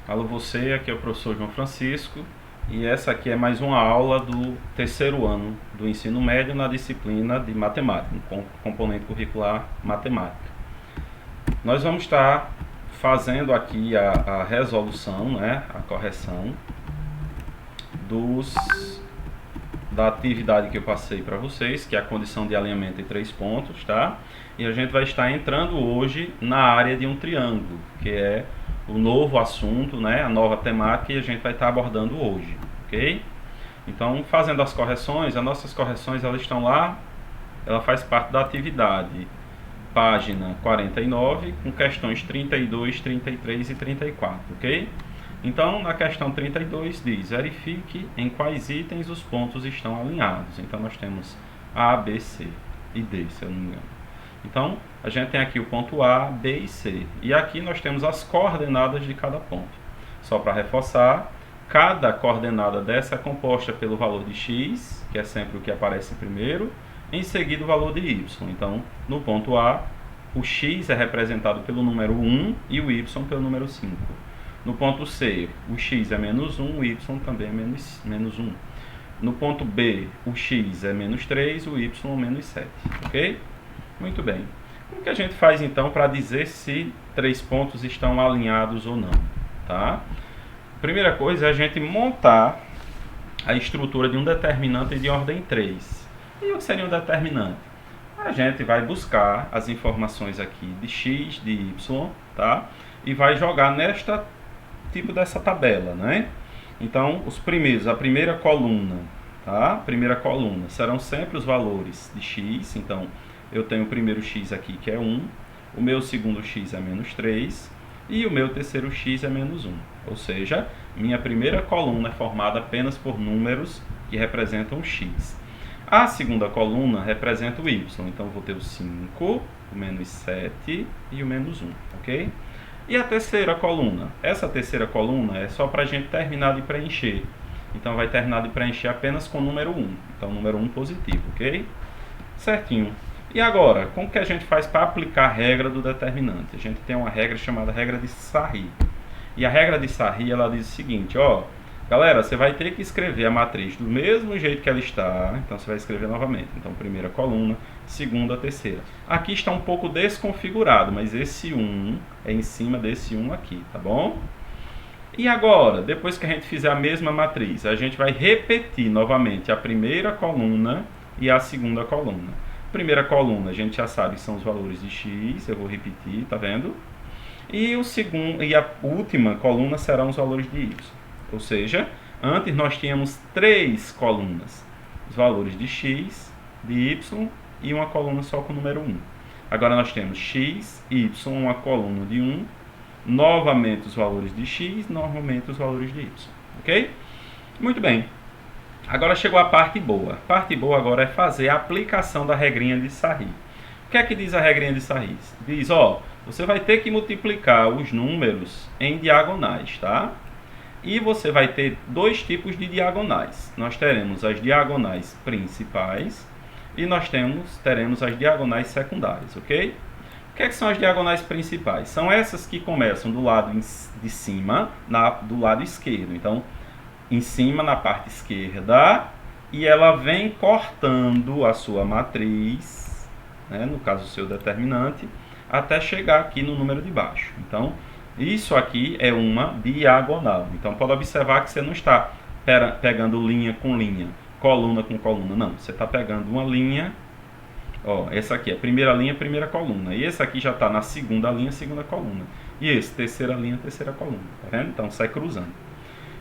Alô você, aqui é o professor João Francisco e essa aqui é mais uma aula do terceiro ano do ensino médio na disciplina de matemática, no componente curricular matemática. Nós vamos estar fazendo aqui a resolução, né, a correção da atividade que eu passei para vocês, que é a condição de alinhamento em 3 pontos, tá? E a gente vai estar entrando hoje na área de um triângulo, que é o novo assunto, né, a nova temática que a gente vai estar abordando hoje, ok? Então, fazendo as correções, as nossas correções elas estão lá, ela faz parte da atividade, página 49, com questões 32, 33 e 34, ok? Então, na questão 32 diz, verifique em quais itens os pontos estão alinhados. Então, nós temos A, B, C e D, se eu não me engano. Então, a gente tem aqui o ponto A, B e C. E aqui nós temos as coordenadas de cada ponto. Só para reforçar, cada coordenada dessa é composta pelo valor de x, que é sempre o que aparece primeiro, em seguida o valor de y. Então, no ponto A, o x é representado pelo número 1 e o y pelo número 5. No ponto C, o x é menos 1, o y também é menos 1. No ponto B, o x é menos 3, o y menos 7. Ok? Muito bem. Como que a gente faz então para dizer se 3 pontos estão alinhados ou não? Tá? Primeira coisa é a gente montar a estrutura de um determinante de ordem 3. E o que seria um determinante? A gente vai buscar as informações aqui de x, de y, tá? E vai jogar nesta tipo dessa tabela, né? Então, os primeiros, a primeira coluna, tá? A primeira coluna serão sempre os valores de x. Então, eu tenho o primeiro x aqui que é 1, o meu segundo x é menos 3 e o meu terceiro x é menos 1. Ou seja, minha primeira coluna é formada apenas por números que representam x. A segunda coluna representa o y, então vou ter o 5, o menos 7 e o menos 1, ok? E a terceira coluna? Essa terceira coluna é só para a gente terminar de preencher. Então vai terminar de preencher apenas com o número 1, então número 1 positivo, ok? Certinho. E agora, como que a gente faz para aplicar a regra do determinante? A gente tem uma regra chamada regra de Sarri. E a regra de Sarri, ela diz o seguinte, ó, galera, você vai ter que escrever a matriz do mesmo jeito que ela está, então você vai escrever novamente. Então, primeira coluna, segunda, terceira. Aqui está um pouco desconfigurado, mas esse 1 é em cima desse 1 aqui, tá bom? E agora, depois que a gente fizer a mesma matriz, a gente vai repetir novamente a primeira coluna e a segunda coluna. Primeira coluna, a gente já sabe que são os valores de x, eu vou repetir, tá vendo? E a última coluna serão os valores de y. Ou seja, antes nós tínhamos 3 colunas, os valores de x, de y e uma coluna só com o número 1. Agora nós temos x, y, uma coluna de 1, novamente os valores de x, novamente os valores de y. Ok? Muito bem. Agora chegou a parte boa. A parte boa agora é fazer a aplicação da regrinha de Sarri. O que é que diz a regrinha de Sarri? Diz, ó, você vai ter que multiplicar os números em diagonais, tá? E você vai ter 2 tipos de diagonais. Nós teremos as diagonais principais e nós teremos as diagonais secundárias, ok? O que é que são as diagonais principais? São essas que começam do lado de cima, do lado esquerdo. Então, em cima, na parte esquerda, e ela vem cortando a sua matriz, né, no caso o seu determinante, até chegar aqui no número de baixo. Então, isso aqui é uma diagonal. Então, pode observar que você não está pegando linha com linha, coluna com coluna, não. Você está pegando uma linha, ó, essa aqui é a primeira linha, primeira coluna. E esse aqui já está na segunda linha, segunda coluna. E esse, terceira linha, terceira coluna. Tá vendo? Então, sai cruzando.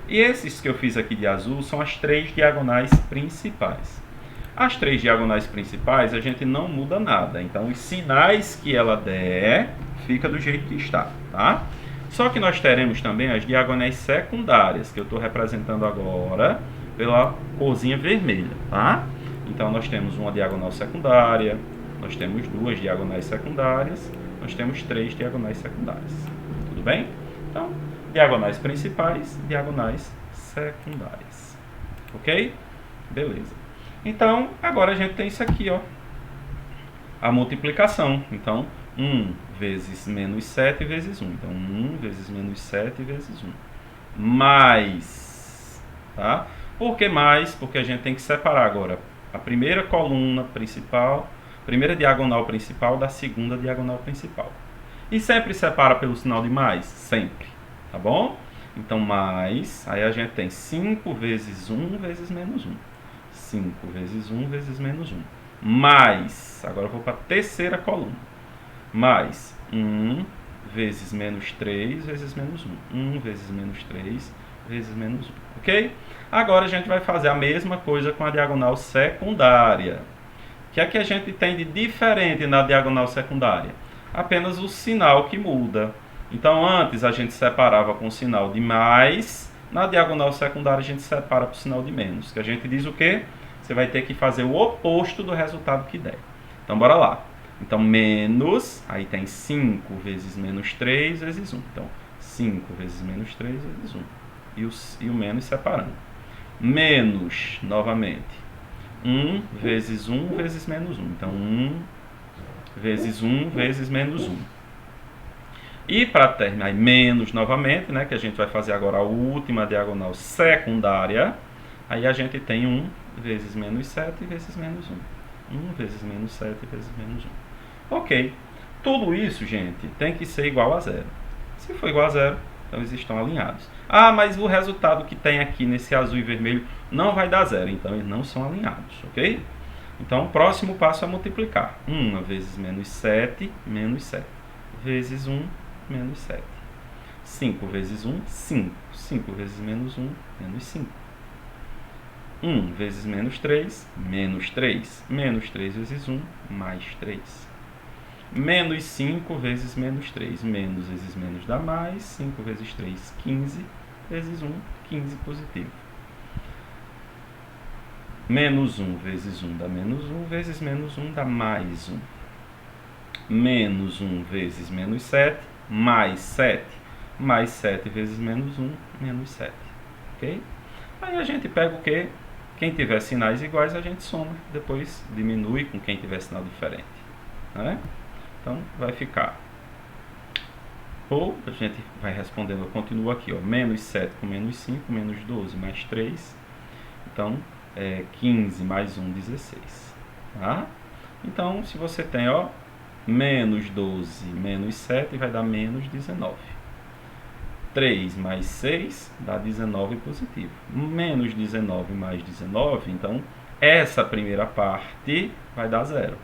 E esses que eu fiz aqui de azul são as 3 diagonais principais. As 3 diagonais principais a gente não muda nada. Então, os sinais que ela der, fica do jeito que está, tá? Só que nós teremos também as diagonais secundárias, que eu estou representando agora pela corzinha vermelha, tá? Então, nós temos uma diagonal secundária, nós temos 2 diagonais secundárias, nós temos 3 diagonais secundárias. Tudo bem? Então, diagonais principais, diagonais secundárias. Ok? Beleza. Então, agora a gente tem isso aqui, ó. A multiplicação. Então, 1 vezes menos 7 vezes 1. Então, 1 vezes menos 7 vezes 1. mais, tá? Por que mais? Porque a gente tem que separar agora a primeira coluna principal, primeira diagonal principal da segunda diagonal principal. E sempre separa pelo sinal de mais? Sempre, tá bom? Então, mais, aí a gente tem 5 vezes 1 vezes menos 1. 5 vezes 1 vezes menos 1. Mais, agora eu vou para a terceira coluna. Mais 1 vezes menos 3 vezes menos 1. 1 vezes menos 3 vezes menos 1. Ok? Agora a gente vai fazer a mesma coisa com a diagonal secundária. O que é que a gente tem de diferente na diagonal secundária? Apenas o sinal que muda. Então, antes a gente separava com o sinal de mais, na diagonal secundária a gente separa com o sinal de menos. Que a gente diz o quê? Você vai ter que fazer o oposto do resultado que der. Então, bora lá. Então, menos, aí tem 5 vezes menos 3 vezes 1. Então, 5 vezes menos 3 vezes 1. E o menos separando. Menos, novamente, 1 vezes 1 vezes menos 1. Então, 1 vezes 1 vezes menos 1. E para terminar, menos novamente, né, que a gente vai fazer agora a última diagonal secundária, aí a gente tem 1 vezes menos 7 vezes menos 1. 1 vezes menos 7 vezes menos 1. Ok. Tudo isso, gente, tem que ser igual a zero. Se for igual a zero, então eles estão alinhados. Ah, mas o resultado que tem aqui nesse azul e vermelho não vai dar zero, então eles não são alinhados, ok? Então, o próximo passo é multiplicar. 1 vezes menos 7, menos 7. Vezes 1, menos 7. 5 vezes 1, 5. 5 vezes menos 1, menos 5. 1 vezes menos 3, menos 3. Menos 3 vezes 1, mais 3. Menos 5 vezes menos 3. Menos vezes menos dá mais. 5 vezes 3, 15. Vezes 1, 15 positivo. Menos 1 vezes 1 dá menos 1. Vezes menos 1 dá mais 1. Menos 1 vezes menos 7. Mais 7. Mais 7 vezes menos 1. Menos 7. Ok? Aí a gente pega o quê? Quem tiver sinais iguais a gente soma. Depois diminui com quem tiver sinal diferente. Né? Então, vai ficar. Ou a gente vai respondendo, eu continuo aqui, ó, menos 7 com menos 5, menos 12 mais 3. Então, 15 mais 1, 16. Tá? Então, se você tem, ó, menos 12 menos 7, vai dar menos 19. 3 mais 6 dá 19 positivo. Menos 19 mais 19, então, essa primeira parte vai dar 0.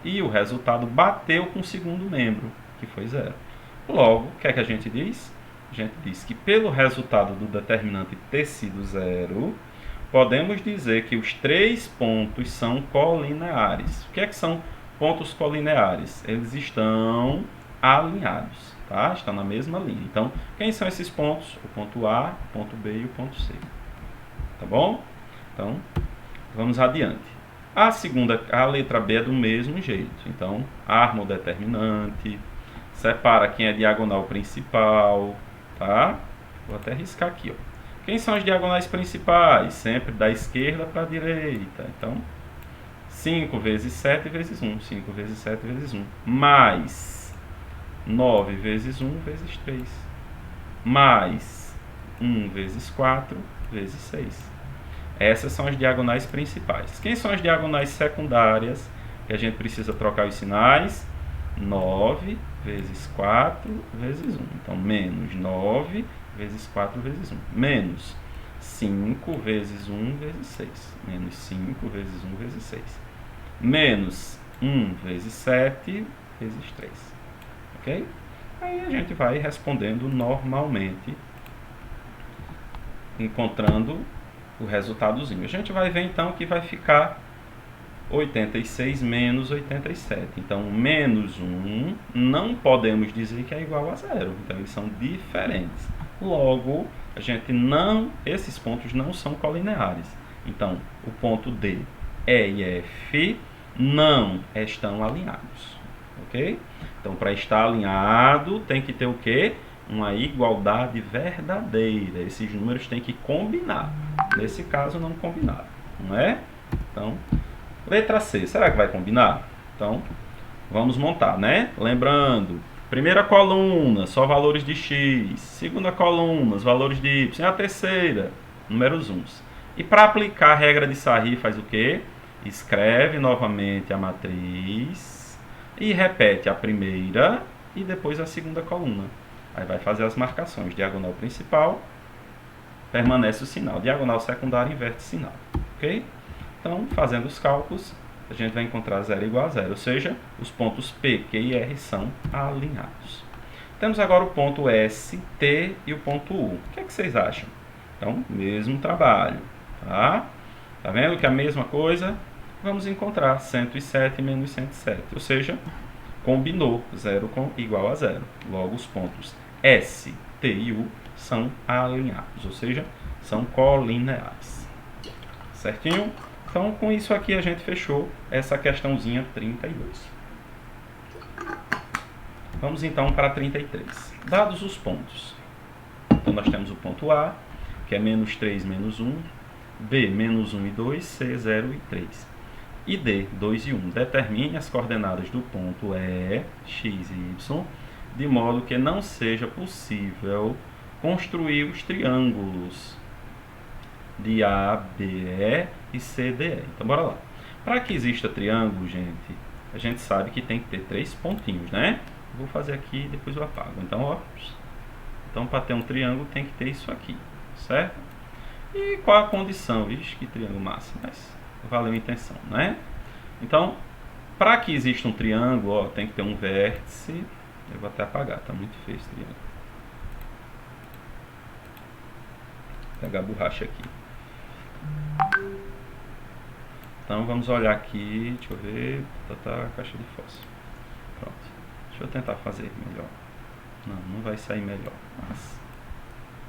E o resultado bateu com o segundo membro, que foi 0. Logo, o que é que a gente diz? A gente diz que pelo resultado do determinante ter sido 0, podemos dizer que os 3 pontos são colineares. O que é que são pontos colineares? Eles estão alinhados, tá? Estão na mesma linha. Então, quem são esses pontos? O ponto A, o ponto B e o ponto C. Tá bom? Então, vamos adiante. A letra B é do mesmo jeito. Então, arma o determinante, separa quem é diagonal principal, tá? Vou até riscar aqui, ó. Quem são as diagonais principais? Sempre da esquerda para a direita. Então, 5 vezes 7 vezes 1. 5 vezes 7 vezes 1. Mais 9 vezes 1 vezes 3. Mais 1 vezes 4 vezes 6. Essas são as diagonais principais. Quem são as diagonais secundárias? Que a gente precisa trocar os sinais. 9 vezes 4 vezes 1. Então, menos 9 vezes 4 vezes 1. Menos 5 vezes 1 vezes 6. Menos 5 vezes 1 vezes 6. Menos 1 vezes 7 vezes 3. Ok? Aí a gente vai respondendo normalmente, encontrando o resultadozinho. A gente vai ver então que vai ficar 86 menos 87. Então, menos 1 não podemos dizer que é igual a 0. Então, eles são diferentes. Logo, a gente esses pontos não são colineares. Então, o ponto D, E e F não estão alinhados. Ok? Então, para estar alinhado, tem que ter o quê? Uma igualdade verdadeira. Esses números têm que combinar. Nesse caso, não combinaram. Não é? Então, letra C. Será que vai combinar? Então, vamos montar, né? Lembrando, Primeira coluna, só valores de x. Segunda coluna, os valores de y. E a terceira, números uns. E para aplicar a regra de Sarri, faz o quê? Escreve novamente a matriz e repete a primeira e depois a segunda coluna. Aí vai fazer as marcações. Diagonal principal, permanece o sinal. Diagonal secundária, inverte o sinal. Ok? Então, fazendo os cálculos, a gente vai encontrar 0 igual a 0. Ou seja, os pontos P, Q e R são alinhados. Temos agora o ponto S, T e o ponto U. O que é que vocês acham? Então, mesmo trabalho. Tá vendo que é a mesma coisa? Vamos encontrar 107 menos 107. Ou seja, combinou 0 com igual a 0. Logo, os pontos S, T e U são alinhados. Ou seja, são colineares. Certinho? Então, com isso aqui, a gente fechou essa questãozinha 32. Vamos, então, para 33. Dados os pontos. Então, nós temos o ponto A, que é menos 3, menos 1. B, menos 1 e 2. C, 0 e 3. E D, 2 e 1. Determine as coordenadas do ponto E, x e y, de modo que não seja possível construir os triângulos de ABE e CDE. Então, bora lá. Para que exista triângulo, gente, a gente sabe que tem que ter 3 pontinhos, né? Vou fazer aqui e depois eu apago. Então, ó. Então, para ter um triângulo, tem que ter isso aqui, certo? E qual a condição? Vixe, que triângulo massa, mas valeu a intenção, né? Então, para que exista um triângulo, ó, tem que ter um vértice. Eu vou até apagar, tá muito feio esse triângulo. Vou pegar a borracha aqui. Então vamos olhar aqui, deixa eu ver, tá a caixa de fósforo. Pronto, deixa eu tentar fazer melhor. Não vai sair melhor, mas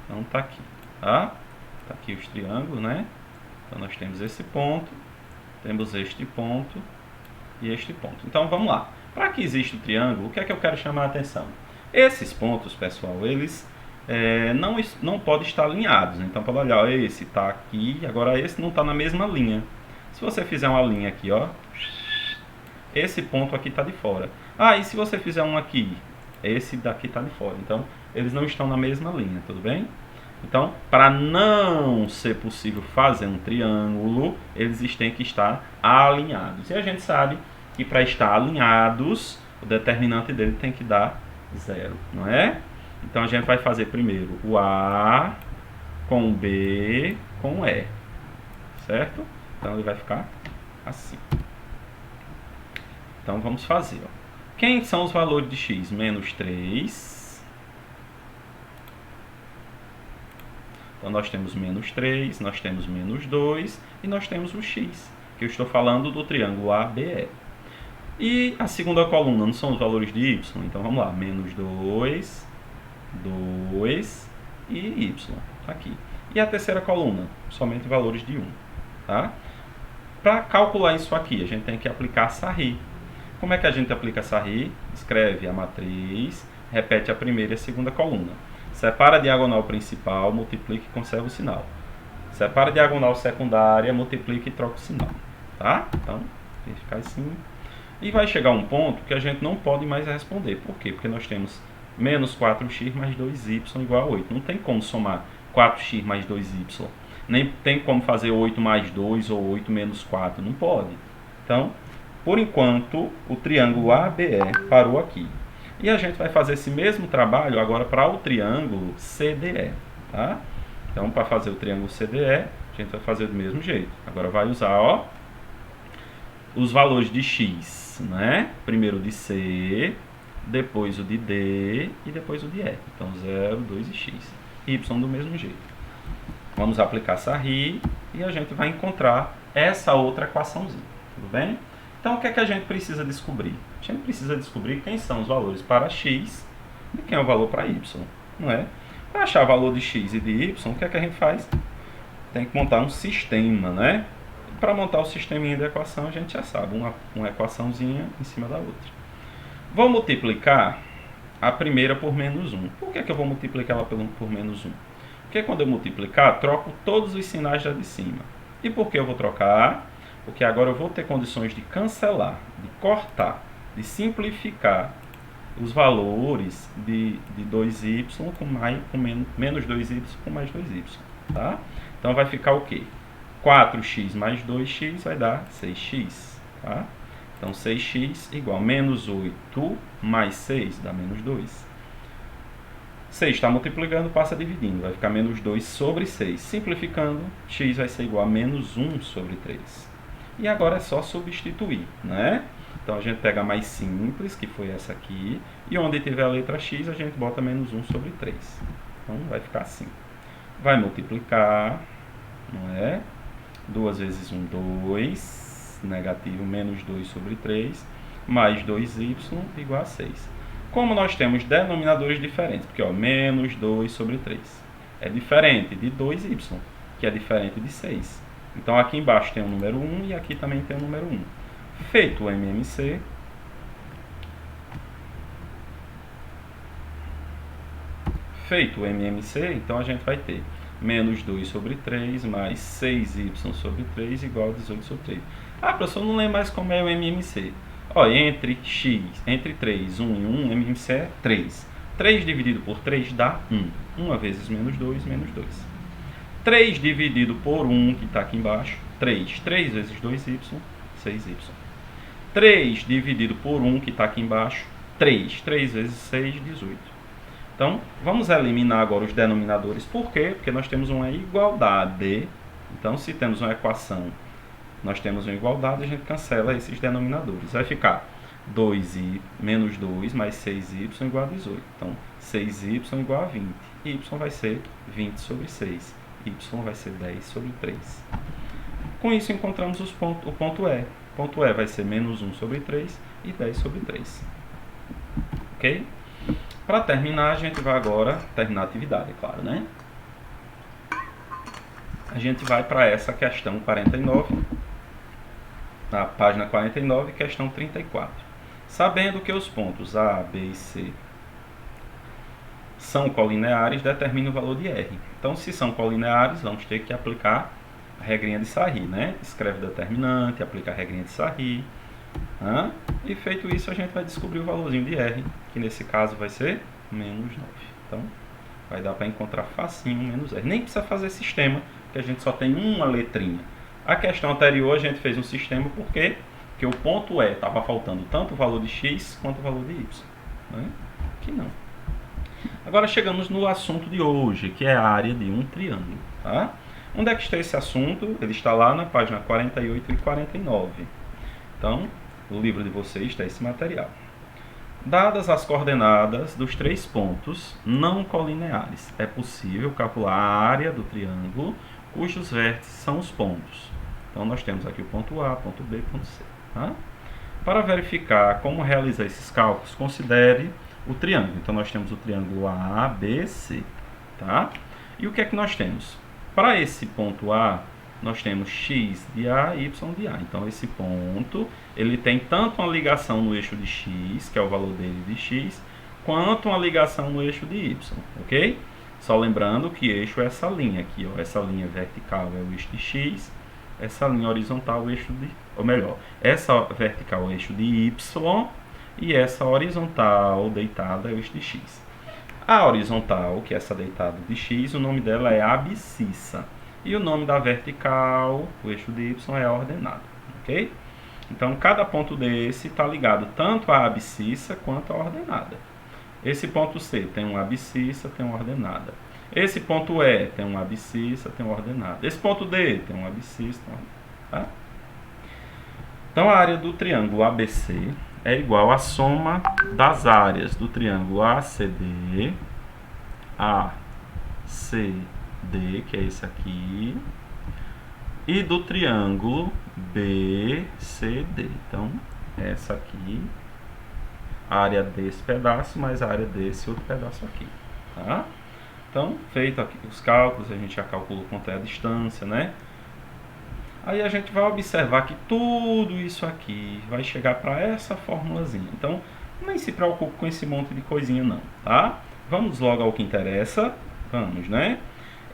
então tá aqui, tá? Tá aqui os triângulos, né? Então nós temos esse ponto, temos este ponto e este ponto. Então vamos lá. Para que exista o triângulo, o que é que eu quero chamar a atenção? Esses pontos, pessoal, eles não podem estar alinhados. Então, para olhar, ó, esse está aqui, agora esse não está na mesma linha. Se você fizer uma linha aqui, ó, esse ponto aqui está de fora. Ah, e se você fizer um aqui, esse daqui está de fora. Então, eles não estão na mesma linha, tudo bem? Então, para não ser possível fazer um triângulo, eles têm que estar alinhados. E a gente sabe que para estar alinhados, o determinante dele tem que dar 0, não é? Então, a gente vai fazer primeiro o A com o B com o E, certo? Então, ele vai ficar assim. Então, vamos fazer. Ó. Quem são os valores de x? Menos 3. Então, nós temos menos 3, nós temos menos 2 e nós temos o x, que eu estou falando do triângulo ABE. E a segunda coluna não são os valores de y? Então, vamos lá. Menos 2, 2 e y. Tá aqui. E a terceira coluna? Somente valores de 1. Tá? Para calcular isso aqui, a gente tem que aplicar Sarri. Como é que a gente aplica Sarri? Escreve a matriz, repete a primeira e a segunda coluna. Separa a diagonal principal, multiplica e conserva o sinal. Separa a diagonal secundária, multiplica e troca o sinal. Tá? Então, tem que ficar assim. E vai chegar um ponto que a gente não pode mais responder. Por quê? Porque nós temos menos 4x mais 2y igual a 8. Não tem como somar 4x mais 2y. Nem tem como fazer 8 mais 2 ou 8 menos 4. Não pode. Então, por enquanto, o triângulo ABE parou aqui. E a gente vai fazer esse mesmo trabalho agora para o triângulo CDE. Tá? Então, para fazer o triângulo CDE, a gente vai fazer do mesmo jeito. Agora vai usar, ó, os valores de x, né? Primeiro o de C, depois o de D e depois o de E. Então 0, 2 e x. Y do mesmo jeito. Vamos aplicar Sarri e a gente vai encontrar essa outra equaçãozinha. Tudo bem? Então o que é que a gente precisa descobrir? A gente precisa descobrir quem são os valores para x e quem é o valor para y. Não é? Para achar o valor de x e de y, o que é que a gente faz? Tem que montar um sistema, né? Para montar o sisteminha de equação, a gente já sabe, uma equaçãozinha em cima da outra. Vou multiplicar a primeira por menos 1. Por que eu vou multiplicar ela por menos 1? Porque quando eu multiplicar, troco todos os sinais da de cima. E por que eu vou trocar? Porque agora eu vou ter condições de cancelar, de cortar, de simplificar os valores de 2y com menos 2y com mais 2y, tá? Então vai ficar o quê? 4x mais 2x vai dar 6x, tá? Então 6x igual a menos 8 mais 6 dá menos 2. 6 está multiplicando, passa dividindo, vai ficar menos 2 sobre 6. Simplificando, x vai ser igual a menos 1 sobre 3. E agora é só substituir, né? Então a gente pega a mais simples, que foi essa aqui, e onde tiver a letra x, a gente bota menos 1 sobre 3. Então vai ficar assim. Vai multiplicar, não é? 2 vezes 1, 2, negativo menos 2 sobre 3, mais 2y igual a 6. Como nós temos denominadores diferentes, porque ó, menos 2 sobre 3 é diferente de 2y, que é diferente de 6. Então aqui embaixo tem o número 1 e aqui também tem o número 1. Feito o MMC, então a gente vai ter menos 2 sobre 3 mais 6y sobre 3 igual a 18 sobre 3. Ah, professor, não lembro mais como é o MMC. Ó, entre 3, 1 e 1, MMC é 3. 3 dividido por 3 dá 1. 1 vezes menos 2, menos 2. 3 dividido por 1, que está aqui embaixo, 3. 3 vezes 2y, 6y. 3 dividido por 1, que está aqui embaixo, 3. 3 vezes 6, 18. Então, vamos eliminar agora os denominadores. Por quê? Porque nós temos uma igualdade. Então, se temos uma equação, nós temos uma igualdade, a gente cancela esses denominadores. Vai ficar 2y menos 2 mais 6y igual a 18. Então, 6y igual a 20. Y vai ser 20 sobre 6. Y vai ser 10 sobre 3. Com isso, encontramos o ponto E. O ponto E vai ser menos 1 sobre 3 e 10 sobre 3. Ok? Para terminar, a gente vai agora terminar a atividade, é claro, né? A gente vai para essa questão 49, na página 49, questão 34. Sabendo que os pontos A, B e C são colineares, determine o valor de R. Então, se são colineares, vamos ter que aplicar a regrinha de Sarri, né? Escreve o determinante, aplica a regrinha de Sarri. E feito isso, a gente vai descobrir o valorzinho de R, que nesse caso vai ser menos 9. Então, vai dar para encontrar facinho menos R. Nem precisa fazer sistema, porque a gente só tem uma letrinha. A questão anterior a gente fez um sistema, por quê? Porque o ponto E estava faltando tanto o valor de x quanto o valor de y. Né? Aqui não. Agora chegamos no assunto de hoje, que é a área de um triângulo. Tá? Onde é que está esse assunto? Ele está lá na página 48 e 49. Então, no livro de vocês está esse material. Dadas as coordenadas dos 3 pontos não colineares, é possível calcular a área do triângulo cujos vértices são os pontos. Então, nós temos aqui o ponto A, ponto B, ponto C. Tá? Para verificar como realizar esses cálculos, considere o triângulo. Então, nós temos o triângulo ABC. Tá? E o que é que nós temos? Para esse ponto A, nós temos x de A e y de A. Então, esse ponto, ele tem tanto uma ligação no eixo de x, que é o valor dele de x, quanto uma ligação no eixo de y, ok? Só lembrando que eixo é essa linha aqui, ó. Essa linha vertical é o eixo de x, essa linha horizontal é o eixo de... Ou melhor, essa vertical é o eixo de y, e essa horizontal deitada é o eixo de x. A horizontal, que é essa deitada de x, o nome dela é abscissa. E o nome da vertical, o eixo de y, é a ordenada, ok? Então, cada ponto desse está ligado tanto à abscissa quanto à ordenada. Esse ponto C tem uma abscissa, tem uma ordenada. Esse ponto E tem uma abscissa, tem uma ordenada. Esse ponto D tem uma abscissa, tem uma ordenada. Tá? Então, a área do triângulo ABC é igual à soma das áreas do triângulo ACD, ACD, que é esse aqui, e do triângulo BCD. Então, essa aqui, a área desse pedaço, mais a área desse outro pedaço aqui. Tá? Então, feito aqui os cálculos, a gente já calculou quanto é a distância, né? Aí a gente vai observar que tudo isso aqui vai chegar para essa formulazinha. Então, nem se preocupe com esse monte de coisinha não, tá? Vamos logo ao que interessa. Vamos, né?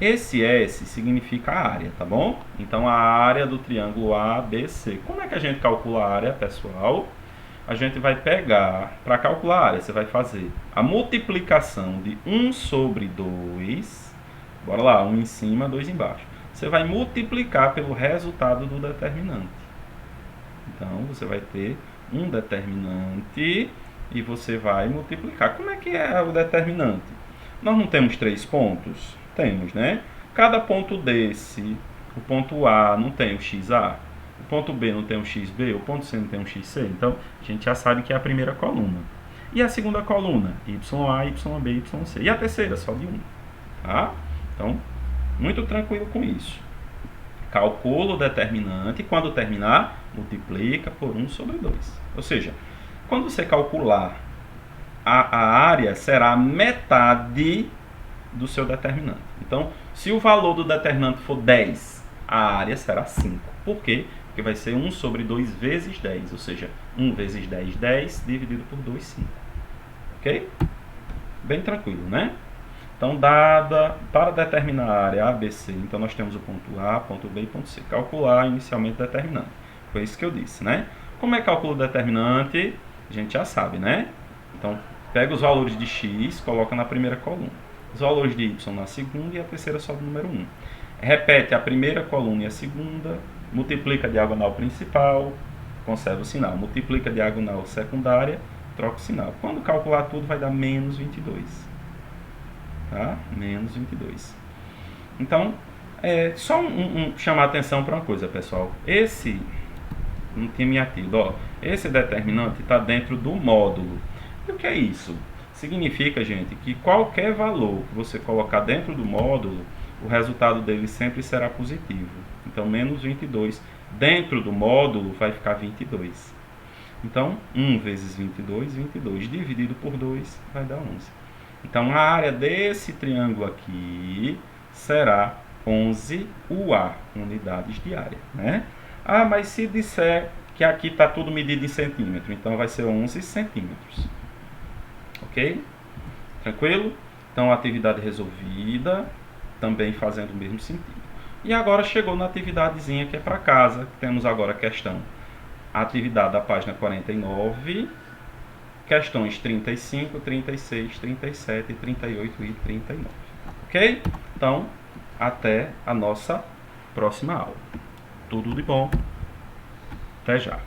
Esse S significa a área, tá bom? Então, a área do triângulo ABC. Como é que a gente calcula a área, pessoal? a gente vai pegar, para calcular a área, você vai fazer a multiplicação de 1 sobre 2, bora lá, 1 em cima, 2 embaixo. Você vai multiplicar pelo resultado do determinante. Então, você vai ter um determinante e você vai multiplicar. Como é que é o determinante? Nós não temos 3 pontos? Temos, né? Cada ponto desse, o ponto A não tem o XA, o ponto B não tem um XB, o ponto C não tem um XC. Então, a gente já sabe que é a primeira coluna. E a segunda coluna? YA, YB, YC. E a terceira? Só de 1. Tá? Então, muito tranquilo com isso. Calcula o determinante e quando terminar, multiplica por 1 sobre 2. Ou seja, quando você calcular, a área será metade do seu determinante. Então, se o valor do determinante for 10, a área será 5. Por quê? Porque vai ser 1 sobre 2 vezes 10, ou seja, 1 vezes 10, 10, dividido por 2, 5. Ok? Bem tranquilo, né? Então, para determinar a área ABC, então nós temos o ponto A, ponto B e ponto C. Calcular inicialmente o determinante. Foi isso que eu disse, né? Como é que calcula o determinante? A gente já sabe, né? Então, pega os valores de x, coloca na primeira coluna. Os valores de y na segunda e a terceira só do número 1. Repete a primeira coluna e a segunda, multiplica a diagonal principal, conserva o sinal. Multiplica a diagonal secundária, troca o sinal. Quando calcular tudo, vai dar menos 22. Tá? Menos 22. Então, só chamar atenção para uma coisa, pessoal. Esse, não tinha me atido, ó. Esse determinante está dentro do módulo. E o que é isso? Significa, gente, que qualquer valor que você colocar dentro do módulo, o resultado dele sempre será positivo. Então, menos 22 dentro do módulo vai ficar 22. Então, 1 vezes 22, 22, dividido por 2 vai dar 11. Então, a área desse triângulo aqui será 11 UA, unidades de área, né? Ah, mas se disser que aqui está tudo medido em centímetro, então vai ser 11 centímetros. Ok? Tranquilo? Então, a atividade resolvida, também fazendo o mesmo sentido. E agora chegou na atividadezinha que é para casa. Temos agora a questão. A atividade da página 49, questões 35, 36, 37, 38 e 39. Ok? Então, até a nossa próxima aula. Tudo de bom. Até já.